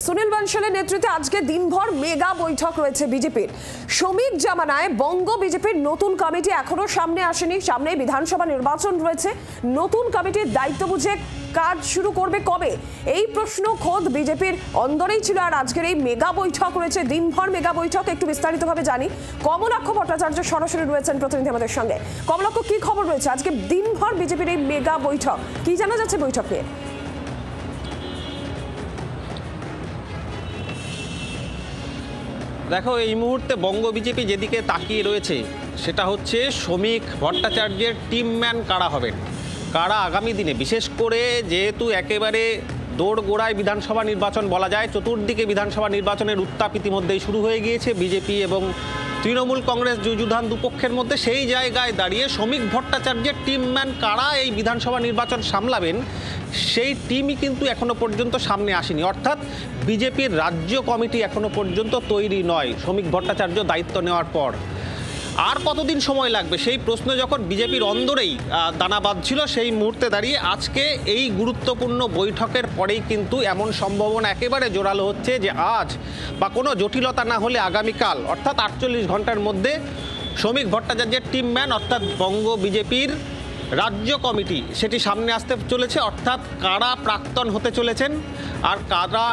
সুনীল বানশালের নেতৃত্বে আজকে দিনভর মেগা বৈঠক রয়েছে বিজেপির। শ্রমিক জামানায় বঙ্গ বিজেপির নতুন কমিটি এখনো সামনে আসেনি। সামনে বিধানসভা নির্বাচন রয়েছে। নতুন কমিটির দায়িত্ব বুঝে কাজ শুরু করবে কবে, এই প্রশ্ন খোদ বিজেপির অন্দরেই ছিল। আর আজকের এই মেগা বৈঠক রয়েছে, দিনভর মেগা বৈঠক। একটু বিস্তারিতভাবে জানি, কমলাক্ষ ভট্টাচার্য সরাসরি রয়েছেন প্রতিনিধি আমাদের সঙ্গে। কমলাক্ষ, কি খবর রয়েছে আজকে দিনভর বিজেপির এই মেগা বৈঠক, কি জানা যাচ্ছে বৈঠক নিয়ে? দেখো, এই মুহূর্তে বঙ্গ বিজেপি যেদিকে তাকিয়ে রয়েছে সেটা হচ্ছে শ্রমিক ভট্টাচার্যের টিম ম্যান কারা হবেন, কারা আগামী দিনে, বিশেষ করে যেহেতু একেবারে দোরগোড়ায় বিধানসভা নির্বাচন বলা যায়, চতুর্দিকে বিধানসভা নির্বাচনের উত্তাপ ইতিমধ্যেই শুরু হয়ে গিয়েছে বিজেপি এবং তৃণমূল কংগ্রেস যুযুধান দুপক্ষের মধ্যে। সেই জায়গায় দাঁড়িয়ে শ্রমিক ভট্টাচার্যের টিম ম্যান কারা এই বিধানসভা নির্বাচন সামলাবেন, সেই টিমই কিন্তু এখনো পর্যন্ত সামনে আসেনি। অর্থাৎ বিজেপির রাজ্য কমিটি এখনো পর্যন্ত তৈরি নয় শ্রমিক ভট্টাচার্য দায়িত্ব নেওয়ার পর। আর কতদিন সময় লাগবে সেই প্রশ্ন যখন বিজেপির অন্দরেই দানা বাঁধছিল, সেই মুহূর্তে দাঁড়িয়ে আজকে এই গুরুত্বপূর্ণ বৈঠকের পরেই কিন্তু এমন সম্ভাবনা একেবারে জোরালো হচ্ছে যে আজ বা কোনো জটিলতা না হলে আগামীকাল অর্থাৎ 48 ঘন্টার মধ্যে শ্রমিক ভট্টাচার্যের টিম ম্যান অর্থাৎ বঙ্গ বিজেপির রাজ্য কমিটি সেটি সামনে আসতে চলেছে। অর্থাৎ কারা প্রাক্তন হতে চলেছেন আর কারা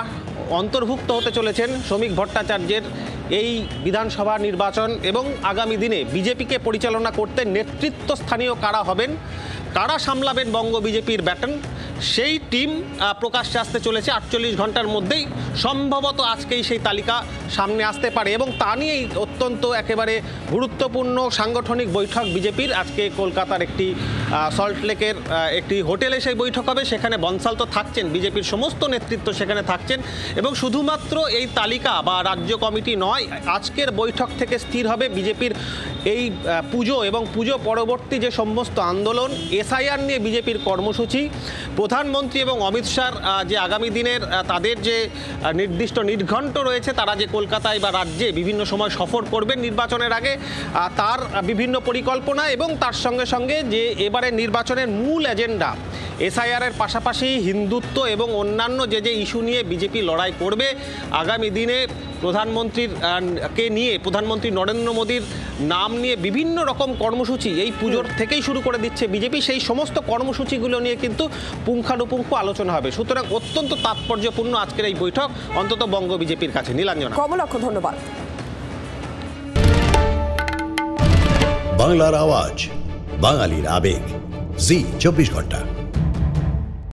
অন্তর্ভুক্ত হতে চলেছেন শ্রমিক ভট্টাচার্যের এই বিধানসভা নির্বাচন এবং আগামী দিনে বিজেপিকে পরিচালনা করতে নেতৃত্বস্থানীয় কারা হবেন, কারা সামলাবেন বঙ্গ বিজেপির ব্যাটন, সেই টিম প্রকাশ্যে আসতে চলেছে 48 ঘন্টার মধ্যেই। সম্ভবত আজকেই সেই তালিকা সামনে আসতে পারে এবং তা নিয়েই অত্যন্ত একেবারে গুরুত্বপূর্ণ সাংগঠনিক বৈঠক বিজেপির আজকে কলকাতার একটি সল্টলেকের একটি হোটেলে সেই বৈঠক হবে। সেখানে বনসাল তো থাকছেন, বিজেপির সমস্ত নেতৃত্ব সেখানে থাকছেন এবং শুধুমাত্র এই তালিকা বা রাজ্য কমিটি নয়, আজকের বৈঠক থেকে স্থির হবে বিজেপির এই পুজো এবং পুজো পরবর্তী যে সমস্ত আন্দোলন, এসআইআর নিয়ে বিজেপির কর্মসূচি, প্রধানমন্ত্রী এবং অমিত শাহর যে আগামী দিনের তাদের যে নির্দিষ্ট নির্ঘণ্ট রয়েছে, তারা যে কলকাতায় বা রাজ্যে বিভিন্ন সময় সফর করবেন নির্বাচনের আগে, তার বিভিন্ন পরিকল্পনা এবং তার সঙ্গে সঙ্গে যে এবারে নির্বাচনের মূল এজেন্ডা এসআইআরের পাশাপাশি হিন্দুত্ব এবং অন্যান্য যে যে ইস্যু নিয়ে বিজেপি লড়াই করবে আগামী দিনে প্রধানমন্ত্রী নরেন্দ্র মোদীর নাম নিয়ে বিভিন্ন রকম কর্মসূচি এই পুজোর থেকেই শুরু করে দিচ্ছে বিজেপি। সেই সমস্ত কর্মসূচিগুলো নিয়ে কিন্তু পুঙ্খানুপুঙ্খ আলোচনা হবে। সুতরাং অত্যন্ত তাৎপর্যপূর্ণ আজকের এই বৈঠক, অন্তত বঙ্গ বিজেপির কাছে। নীলাঞ্জনা। কমলাক্ষ, ধন্যবাদ। বাংলার আওয়াজ, বাঙালির আবেগ, জি 24 ঘন্টা।